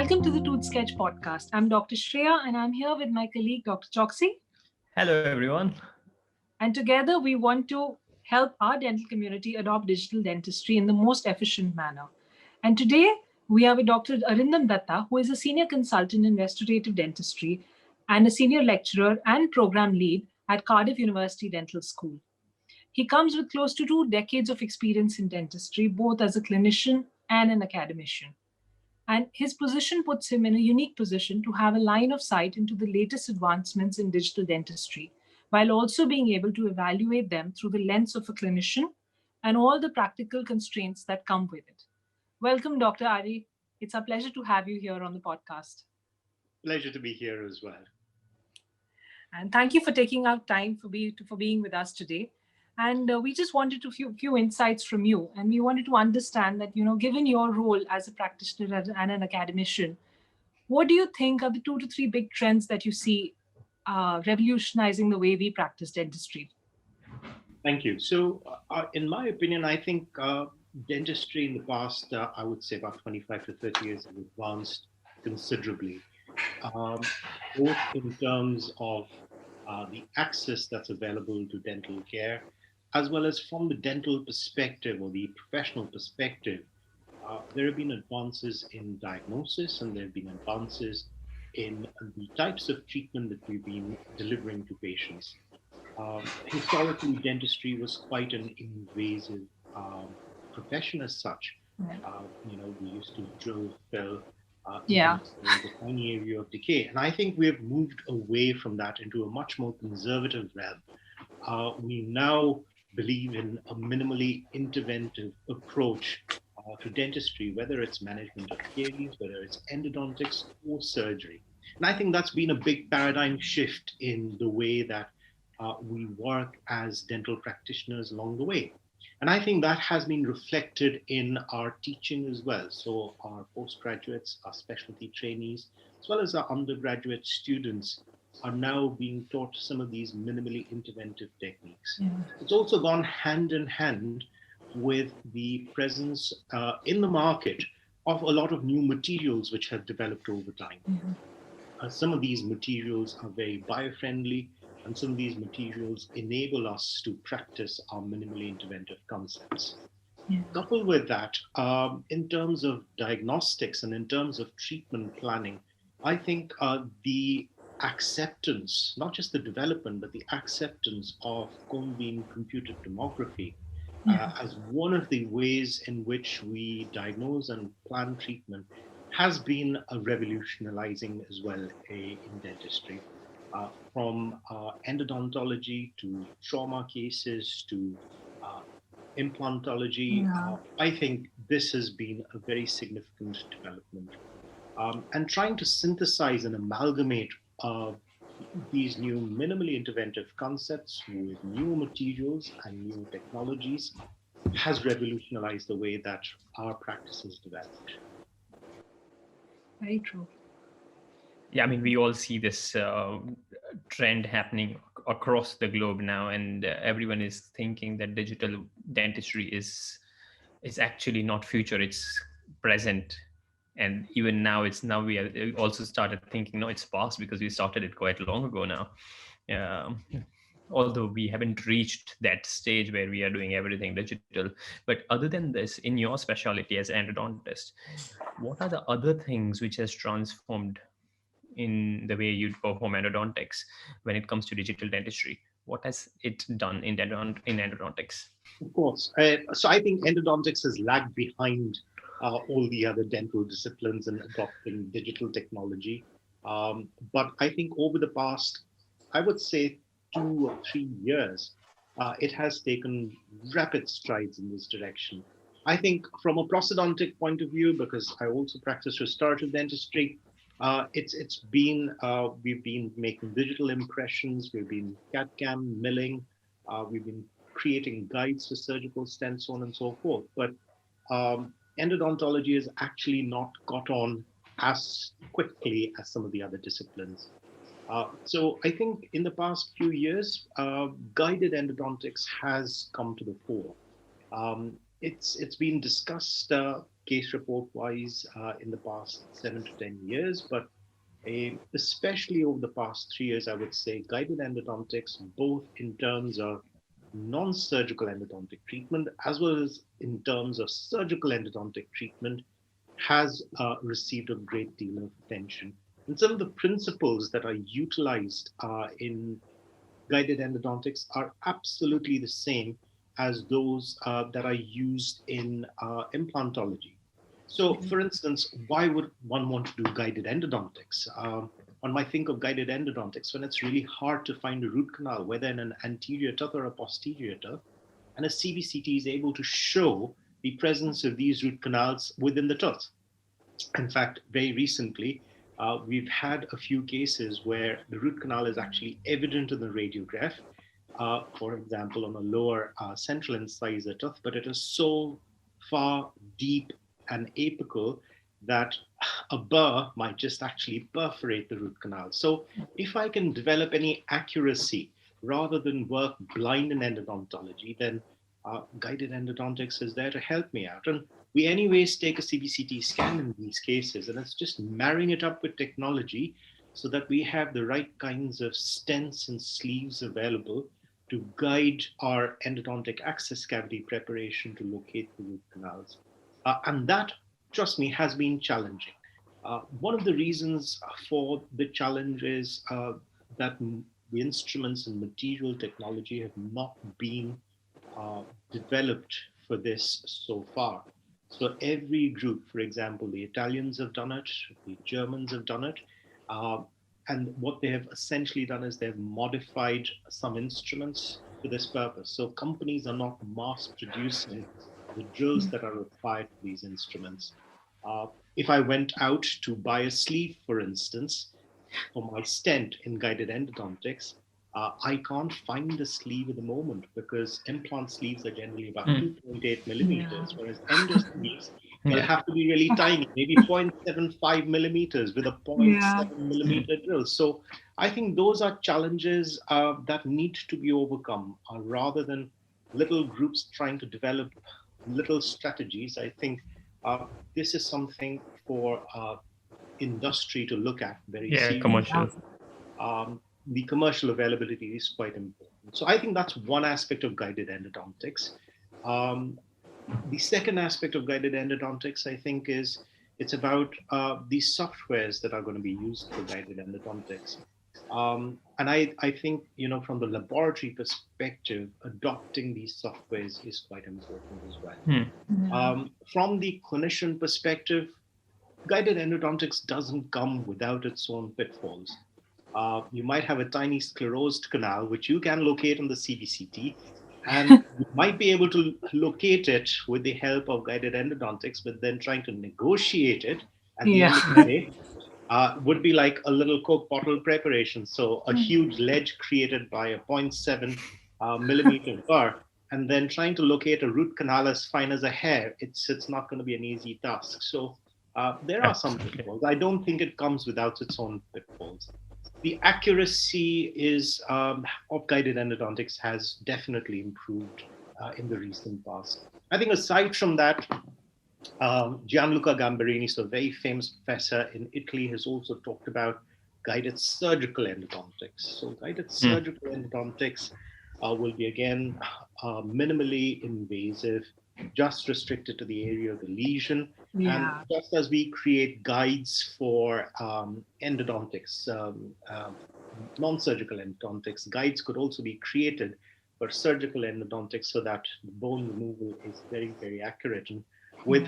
Welcome to the ToothSketch podcast. I'm Dr. Shreya and I'm here with my colleague Dr. Choksi. Hello, everyone. And together we want to help our dental community adopt digital dentistry in the most efficient manner. And today we are with Dr. Arindam Dutta, who is a senior consultant in restorative dentistry and a senior lecturer and program lead at Cardiff University Dental School. He comes with close to 2 decades of experience in dentistry, both as a clinician and an academician. And his position puts him in a unique position to have a line of sight into the latest advancements in digital dentistry, while also being able to evaluate them through the lens of a clinician and all the practical constraints that come with it. Welcome, Dr. Ari. It's a pleasure to have you here on the podcast. Pleasure to be here as well. And thank you for taking out time for being with us today. And we just wanted to few insights from you, and we wanted to understand that, given your role as a practitioner and an academician, what do you think are the 2 to 3 big trends that you see revolutionizing the way we practice dentistry? Thank you. So, in my opinion, I think dentistry in the past, I would say about 25 to 30 years, has advanced considerably, both in terms of the access that's available to dental care, as well as from the dental perspective or the professional perspective. There have been advances in diagnosis, and there have been advances in the types of treatment that we've been delivering to patients. Historically, dentistry was quite an invasive profession as such. We used to drill, fill, in the tiny area of decay. And I think we've moved away from that into a much more conservative realm. We now believe in a minimally interventive approach to dentistry, whether it's management of caries, whether it's endodontics or surgery. And I think that's been a big paradigm shift in the way that we work as dental practitioners along the way. And I think that has been reflected in our teaching as well. So our postgraduates, our specialty trainees, as well as our undergraduate students are now being taught some of these minimally interventive techniques. Yeah. It's also gone hand in hand with the presence in the market of a lot of new materials which have developed over time. Some of these materials are very biofriendly, and some of these materials enable us to practice our minimally interventive concepts. Coupled with that, in terms of diagnostics and in terms of treatment planning, I think the acceptance, not just the development, but the acceptance of cone beam computed tomography as one of the ways in which we diagnose and plan treatment has been a revolutionizing as well in dentistry. From endodontology to trauma cases to implantology, I think this has been a very significant development. And trying to synthesize and amalgamate these new minimally interventive concepts with new materials and new technologies has revolutionized the way that our practice is developed. Very true. Yeah, I mean, we all see this trend happening across the globe now, and everyone is thinking that digital dentistry is actually not future; it's present. And even now, we have also started thinking, no, it's past, because we started it quite long ago now. Although we haven't reached that stage where we are doing everything digital. But other than this, in your specialty as endodontist, what are the other things which has transformed in the way you perform endodontics when it comes to digital dentistry? What has it done in endodontics? Of course. So I think endodontics has lagged behind all the other dental disciplines in adopting digital technology. But I think over the past, I would say 2 or 3 years, it has taken rapid strides in this direction. I think from a prosthodontic point of view, because I also practice restorative dentistry, it's been, we've been making digital impressions, we've been CAD/CAM milling, we've been creating guides for surgical stents, so on and so forth. But endodontology has actually not got on as quickly as some of the other disciplines. So I think in the past few years, guided endodontics has come to the fore. It's been discussed case report wise in the past 7 to 10 years, but especially over the past 3 years, I would say guided endodontics, both in terms of non-surgical endodontic treatment as well as in terms of surgical endodontic treatment, has received a great deal of attention. And some of the principles that are utilized in guided endodontics are absolutely the same as those that are used in implantology. So, for instance, why would one want to do guided endodontics? One might think of guided endodontics when it's really hard to find a root canal, whether in an anterior tooth or a posterior tooth, and a CBCT is able to show the presence of these root canals within the tooth. In fact, very recently, we've had a few cases where the root canal is actually evident in the radiograph, for example, on a lower central incisor tooth, but it is so far deep and apical that a burr might just actually perforate the root canal. So if I can develop any accuracy rather than work blind in endodontology, then guided endodontics is there to help me out. And we anyways take a CBCT scan in these cases, and it's just marrying it up with technology so that we have the right kinds of stents and sleeves available to guide our endodontic access cavity preparation to locate the root canals. And that, trust me, has been challenging. One of the reasons for the challenge is that the instruments and material technology have not been developed for this so far. So every group, for example, the Italians have done it, the Germans have done it, and what they have essentially done is they've modified some instruments for this purpose. So companies are not mass producing the drills that are required for these instruments. If I went out to buy a sleeve, for instance, for my stent in guided endodontics, I can't find the sleeve at the moment because implant sleeves are generally about 2.8 millimeters, whereas endo sleeves will have to be really tiny, maybe 0.75 millimeters with a 0.7 millimeter drill. So I think those are challenges that need to be overcome rather than little groups trying to develop little strategies. I think this is something for industry to look at very seriously. Commercial. The commercial availability is quite important. So I think that's one aspect of guided endodontics. The second aspect of guided endodontics, I think, is it's about these softwares that are going to be used for guided endodontics. And I think, from the laboratory perspective, adopting these softwares is quite important as well. From the clinician perspective, guided endodontics doesn't come without its own pitfalls. You might have a tiny sclerosed canal, which you can locate on the CBCT, and you might be able to locate it with the help of guided endodontics, but then trying to negotiate it at the end of the day would be like a little Coke bottle preparation. So a huge ledge created by a 0.7 millimeter burr, and then trying to locate a root canal as fine as a hair, it's not going to be an easy task. So there are some pitfalls. I don't think it comes without its own pitfalls. The accuracy of guided endodontics has definitely improved in the recent past. I think aside from that, Gianluca Gamberini, so a very famous professor in Italy, has also talked about guided surgical endodontics. So guided surgical endodontics will be, again, minimally invasive, just restricted to the area of the lesion. And just as we create guides for endodontics, non-surgical endodontics, guides could also be created for surgical endodontics so that the bone removal is very, very accurate. And with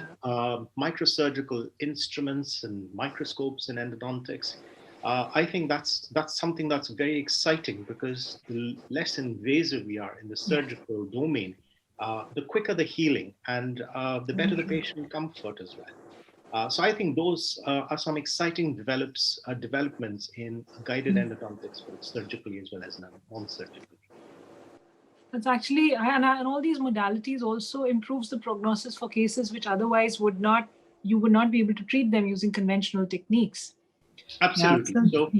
microsurgical instruments and microscopes in endodontics, I think that's something that's very exciting, because the less invasive we are in the surgical domain, the quicker the healing and the better the patient comfort as well. So I think those are some exciting developments in guided endodontics, both surgically as well as non-surgically. That's actually, and all these modalities also improves the prognosis for cases which otherwise you would not be able to treat them using conventional techniques. Absolutely. So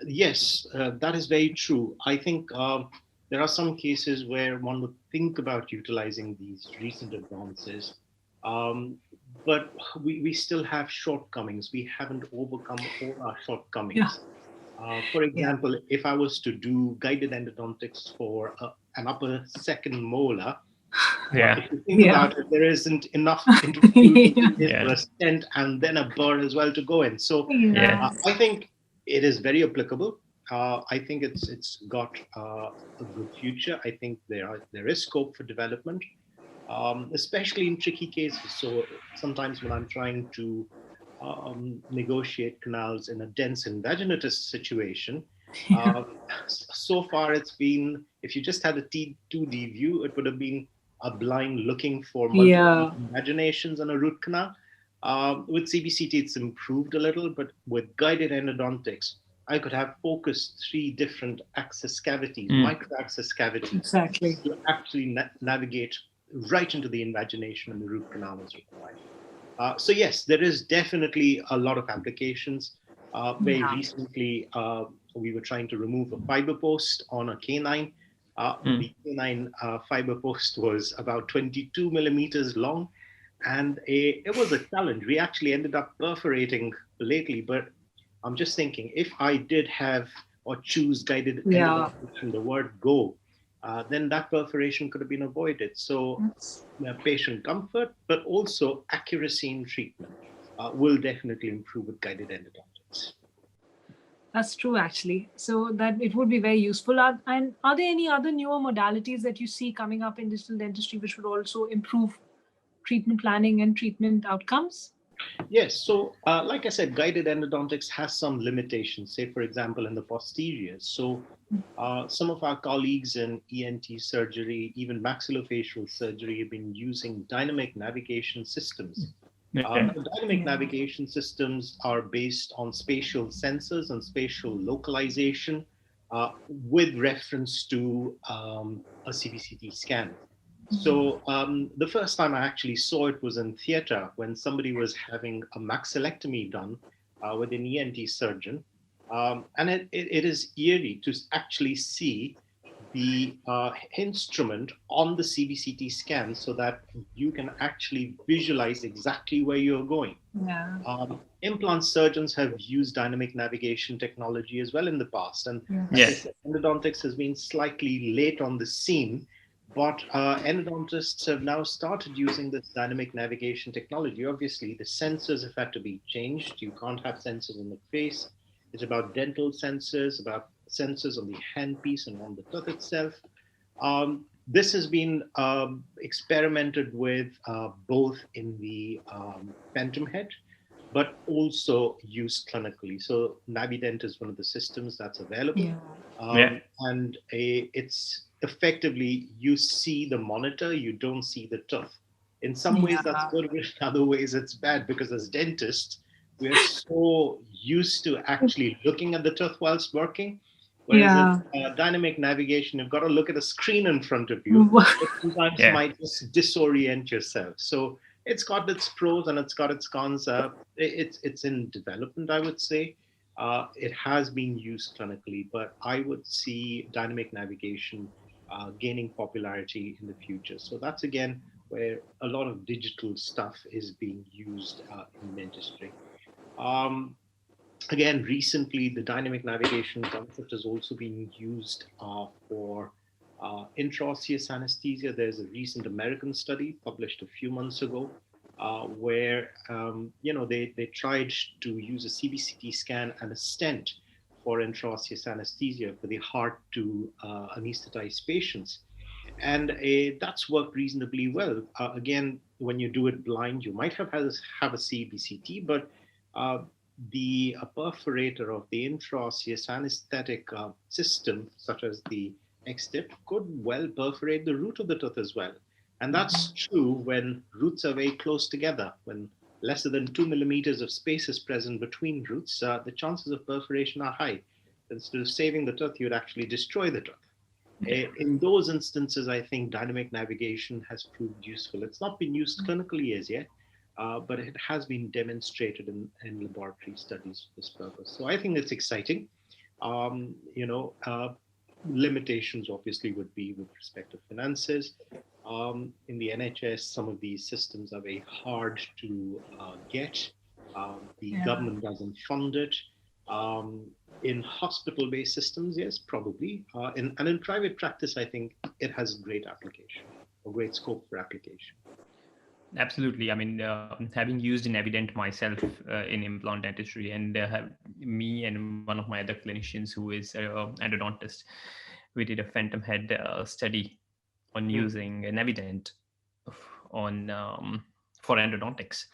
yes, that is very true. I think there are some cases where one would think about utilizing these recent advances. Um, but we still have shortcomings. We haven't overcome all our Yeah. shortcomings. For Yeah. example, if I was to do guided endodontics for an upper second molar, Yeah. if you think Yeah. about it, there isn't enough Yeah. introducing it Yeah. for a stent and then a burr as well to go in. So Yeah. I think it is very applicable. I think it's got a good future. I think there is scope for development, especially in tricky cases. So sometimes when I'm trying to negotiate canals in a dense invaginatous situation, Yeah. um, so far it's been, if you just had a 2D view, it would have been a blind looking for multiple Yeah. imaginations on a root canal. With CBCT, it's improved a little, but with guided endodontics, I could have focused 3 different access cavities, micro access cavities, Exactly. to actually navigate right into the invagination and the root canal as required. So yes, there is definitely a lot of applications. Very Yeah. recently, we were trying to remove a fiber post on a canine. The canine fiber post was about 22 millimeters long, and it was a challenge. We actually ended up perforating lately, but I'm just thinking if I did have or choose guided Yeah. endodontics from the word go, then that perforation could have been avoided. So patient comfort, but also accuracy in treatment will definitely improve with guided endodontics. That's true, actually. So that it would be very useful. And are there any other newer modalities that you see coming up in digital dentistry which would also improve treatment planning and treatment outcomes? Yes, so like I said, guided endodontics has some limitations, say, for example, in the posteriors. So some of our colleagues in ENT surgery, even maxillofacial surgery, have been using dynamic navigation systems. Okay. Now, dynamic navigation systems are based on spatial sensors and spatial localization with reference to a CBCT scan. So the first time I actually saw it was in theater when somebody was having a maxillectomy done with an ENT surgeon. And it is eerie to actually see the instrument on the CBCT scan so that you can actually visualize exactly where you're going. Yeah. Implant surgeons have used dynamic navigation technology as well in the past. And like I Yeah. said, endodontics has been slightly late on the scene, but endodontists have now started using this dynamic navigation technology. Obviously, the sensors have had to be changed. You can't have sensors in the face. It's about dental sensors, about sensors on the handpiece and on the tooth itself. This has been experimented with both in the phantom head, but also used clinically. So Navident is one of the systems that's available. Yeah. Yeah. And it's effectively, you see the monitor, you don't see the tooth. In some ways, that's Yeah. good, but in other ways, it's bad because as dentists, we're so used to actually looking at the tooth whilst working. Whereas in Yeah. dynamic navigation, you've got to look at a screen in front of you. It sometimes Yeah. might just disorient yourself. So it's got its pros and it's got its cons. It's in development, I would say. It has been used clinically, but I would see dynamic navigation gaining popularity in the future. So that's again where a lot of digital stuff is being used in dentistry. Um, Again, recently, the dynamic navigation concept has also been used for intraosseous anesthesia. There's a recent American study published a few months ago where they tried to use a CBCT scan and a stent for intraosseous anesthesia for the heart to anesthetize patients. And that's worked reasonably well. Again, when you do it blind, you might have a CBCT, but uh, the perforator of the intraosseous anesthetic system, such as the X-tip, could well perforate the root of the tooth as well. And that's true when roots are very close together. When lesser than 2 millimeters of space is present between roots, the chances of perforation are high. Instead of saving the tooth, you'd actually destroy the tooth. In those instances, I think dynamic navigation has proved useful. It's not been used clinically as yet, but it has been demonstrated in laboratory studies for this purpose. So I think it's exciting. Um, you know, uh, limitations obviously would be with respect to finances. In the NHS, some of these systems are very hard to get. The government doesn't fund it. Um, in hospital-based systems, yes, probably. And in private practice, I think it has great application, a great scope for application. Absolutely. I mean, having used in Evident myself in implant dentistry, and me and one of my other clinicians who is endodontist, we did a phantom head study on using an Evident on for endodontics,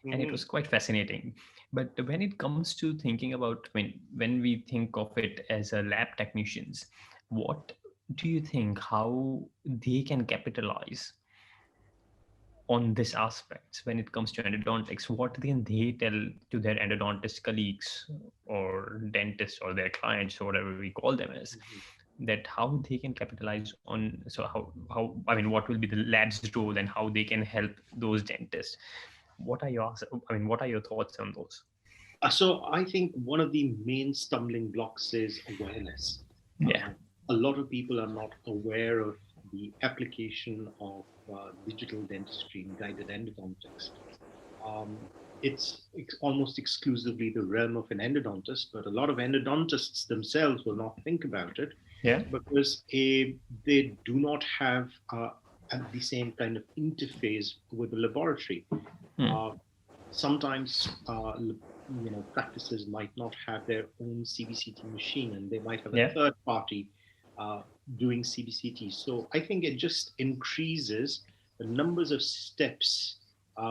and it was quite fascinating. But when it comes to thinking about, I mean, when we think of it as a lab technicians, what do you think how they can capitalize on this aspects when it comes to endodontics? What can they tell to their endodontist colleagues or dentists or their clients or whatever we call them as, that how they can capitalize on, so how I mean, what will be the lab's role and how they can help those dentists? What are your thoughts on those? So I think one of the main stumbling blocks is awareness. Yeah. A lot of people are not aware of the application of digital dentistry and guided endodontics. Um, it's almost exclusively the realm of an endodontist, but a lot of endodontists themselves will not think about it. Yeah. Because they do not have the same kind of interface with the laboratory. Sometimes practices might not have their own CBCT machine, and they might have a third party doing CBCT. So I think it just increases the numbers of steps,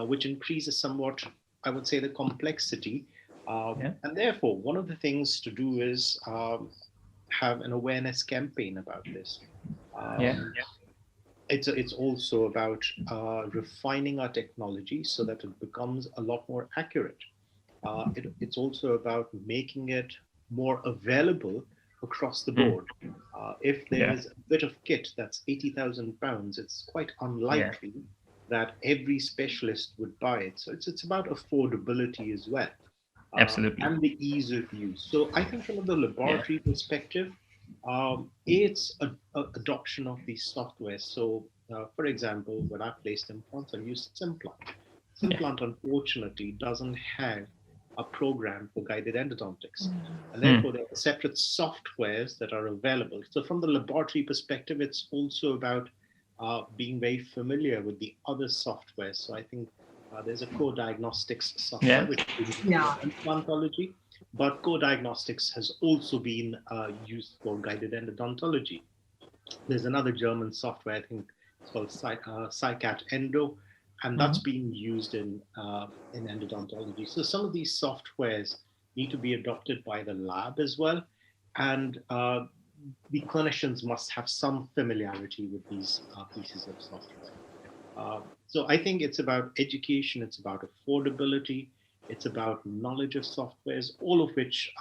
which increases somewhat, I would say, the complexity. And therefore, one of the things to do is have an awareness campaign about this. It's also about refining our technology so that it becomes a lot more accurate. It's also about making it more available across the board. If there's a bit of kit that's £80,000, it's quite unlikely that every specialist would buy it. So it's about affordability as well. Absolutely. And the ease of use. So I think from the laboratory perspective, it's adoption of these software. So, for example, when I placed implants, I used Simplant. Simplant, unfortunately, doesn't have a program for guided endodontics. And therefore, there are separate softwares that are available. So from the laboratory perspective, it's also about being very familiar with the other software. So I think there's a co-diagnostics software, which is implantology, but co-diagnostics has also been used for guided endodontology. There's another German software, I think it's called SciCat Endo, and that's being used in endodontology. So some of these softwares need to be adopted by the lab as well, and the clinicians must have some familiarity with these pieces of software. So I think it's about education, it's about affordability, it's about knowledge of softwares, all of which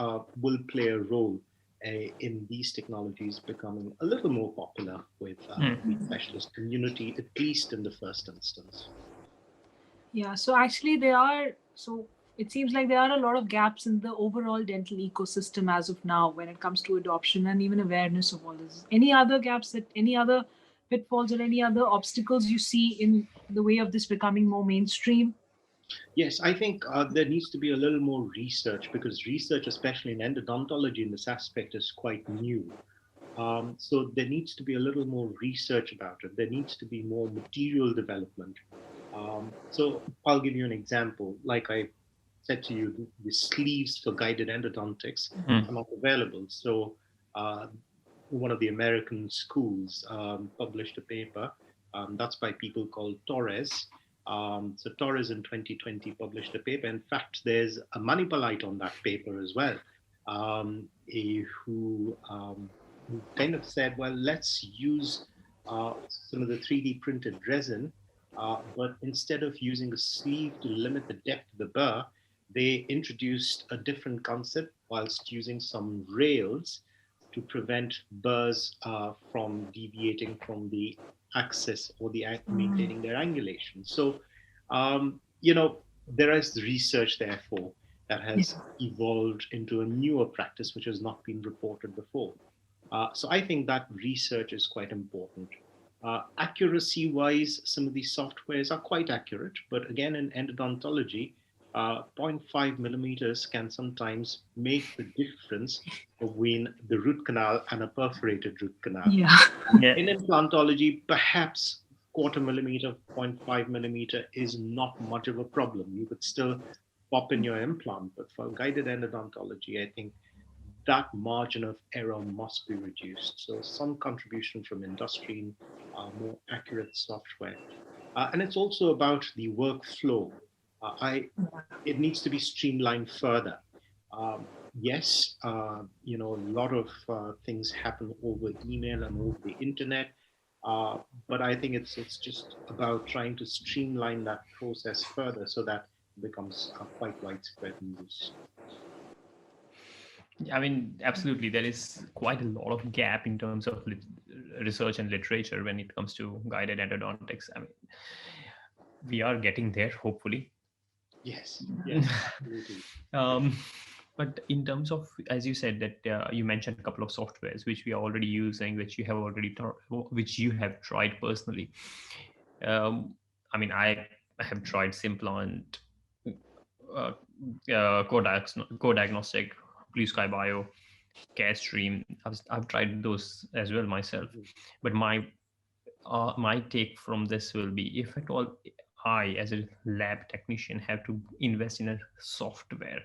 will play a role in these technologies becoming a little more popular with the specialist community, at least in the first instance. Yeah, so actually it seems like there are a lot of gaps in the overall dental ecosystem as of now when it comes to adoption and even awareness of all this. Any other gaps, any other pitfalls or any other obstacles you see in the way of this becoming more mainstream? Yes, I think there needs to be a little more research, because research, especially in endodontology in this aspect, is quite new. So there needs to be a little more research about it. There needs to be more material development. So I'll give you an example. Like I said to you, the sleeves for guided endodontics are not available. So one of the American schools published a paper that's by people called Torres. So Torres in 2020 published a paper. In fact, there's a Manipulite on that paper as well, who kind of said, well, let's use some of the 3D printed resin, but instead of using a sleeve to limit the depth of the burr, they introduced a different concept whilst using some rails to prevent burrs from deviating from the axis or maintaining their angulation. So, there is research, therefore, that has evolved into a newer practice which has not been reported before. So I think that research is quite important. Accuracy-wise, some of these softwares are quite accurate, but again, in endodontology, zero point 0.5 millimeters can sometimes make the difference between the root canal and a perforated root canal. Yeah. Yeah. In implantology, perhaps quarter millimeter, zero point 0.5 millimeter is not much of a problem. You could still pop in your implant, but for guided endodontology, I think that margin of error must be reduced. So some contribution from industry in more accurate software. And it's also about the workflow. It needs to be streamlined further. Yes, a lot of things happen over email and over the internet, but I think it's just about trying to streamline that process further so that it becomes quite widespread in use. I mean, absolutely. There is quite a lot of gap in terms of research and literature when it comes to guided endodontics. I mean, we are getting there, hopefully. Yes, yes, absolutely. But in terms of, as you said, that you mentioned a couple of softwares which we are already using, which you have already which you have tried personally. I mean, I have tried Simplant, Co-Diagnostic, Blue Sky Bio, Carestream. I've tried those as well myself. But my take from this will be, if at all I, as a lab technician, have to invest in a software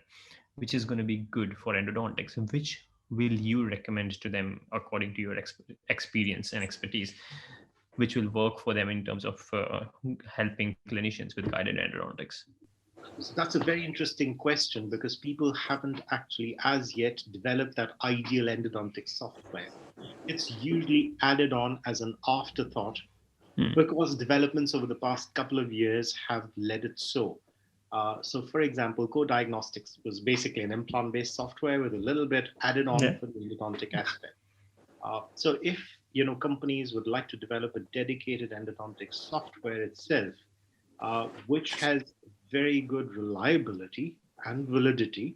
which is going to be good for endodontics, which will you recommend to them according to your experience and expertise, which will work for them in terms of helping clinicians with guided endodontics? So that's a very interesting question because people haven't actually as yet developed that ideal endodontic software. It's usually added on as an afterthought because developments over the past couple of years have led it so. So for example, Co-Diagnostics was basically an implant-based software with a little bit added on for the endodontic aspect. So if companies would like to develop a dedicated endodontic software itself, which has very good reliability and validity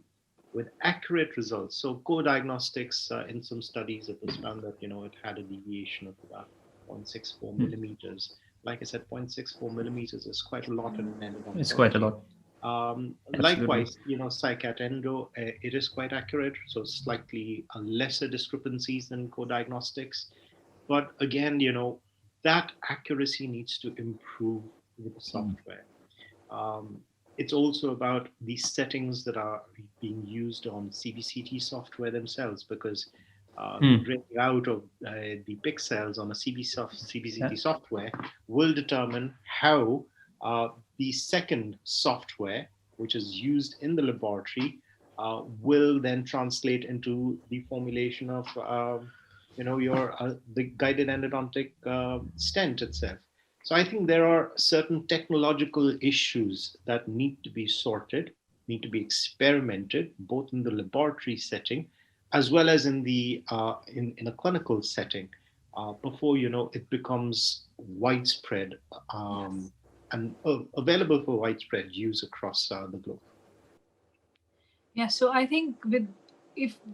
with accurate results. So Co-Diagnostics, in some studies, it was found that it had a deviation of about 0.64 millimeters. Like I said, 0.64 millimeters is quite a lot in an endodontic. It's quite a lot. Likewise, Psycat Endo, it is quite accurate, so slightly lesser discrepancies than Co-Diagnostics. But again, that accuracy needs to improve with the software. It's also about the settings that are being used on CBCT software themselves, because the breaking out of the pixels on a CBCT software will determine how the second software, which is used in the laboratory, will then translate into the formulation of the guided endodontic stent itself. So I think there are certain technological issues that need to be sorted, need to be experimented, both in the laboratory setting as well as in the in a clinical setting, before it becomes widespread and available for widespread use across the globe. Yeah, so I think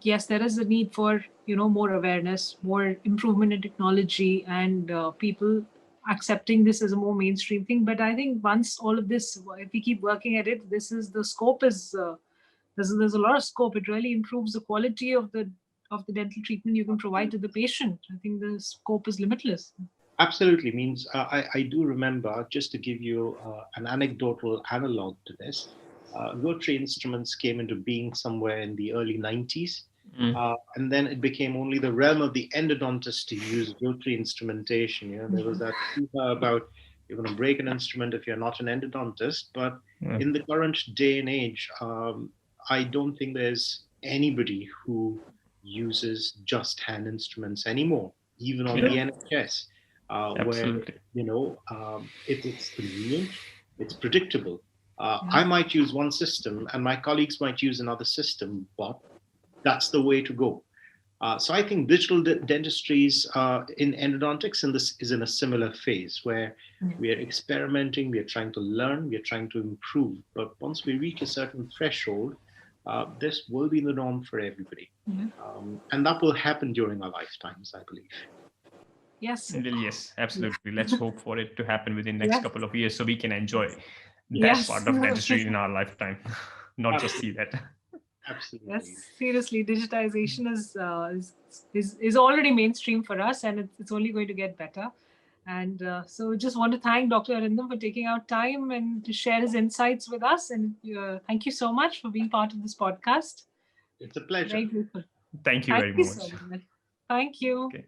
yes, there is a need for more awareness, more improvement in technology, and people accepting this as a more mainstream thing. But I think once all of this, if we keep working at it, the scope is there's a lot of scope. It really improves the quality of the dental treatment you can provide to the patient. I think the scope is limitless. Absolutely. Means I do remember, just to give you an anecdotal analog to this, rotary instruments came into being somewhere in the early 90s. And then it became only the realm of the endodontist to use rotary instrumentation. There was that about you're going to break an instrument if you're not an endodontist. But in the current day and age, I don't think there's anybody who uses just hand instruments anymore, even on the NHS, where it's convenient, it's predictable. I might use one system and my colleagues might use another system, but that's the way to go. So I think digital dentistries in endodontics is in a similar phase where we are experimenting, we are trying to learn, we are trying to improve. But once we reach a certain threshold, this will be the norm for everybody. And that will happen during our lifetimes, I believe. Yes. Well, yes, absolutely. Let's hope for it to happen within the next couple of years so we can enjoy that Yes. part of dentistry in our lifetime, not just see that. Absolutely. Yes, seriously, digitization is already mainstream for us, and it's only going to get better. And so just want to thank Dr. Arindam for taking out time and to share his insights with us. And thank you so much for being part of this podcast. It's a pleasure. Very grateful. Thank you very much. So much. Thank you. Okay.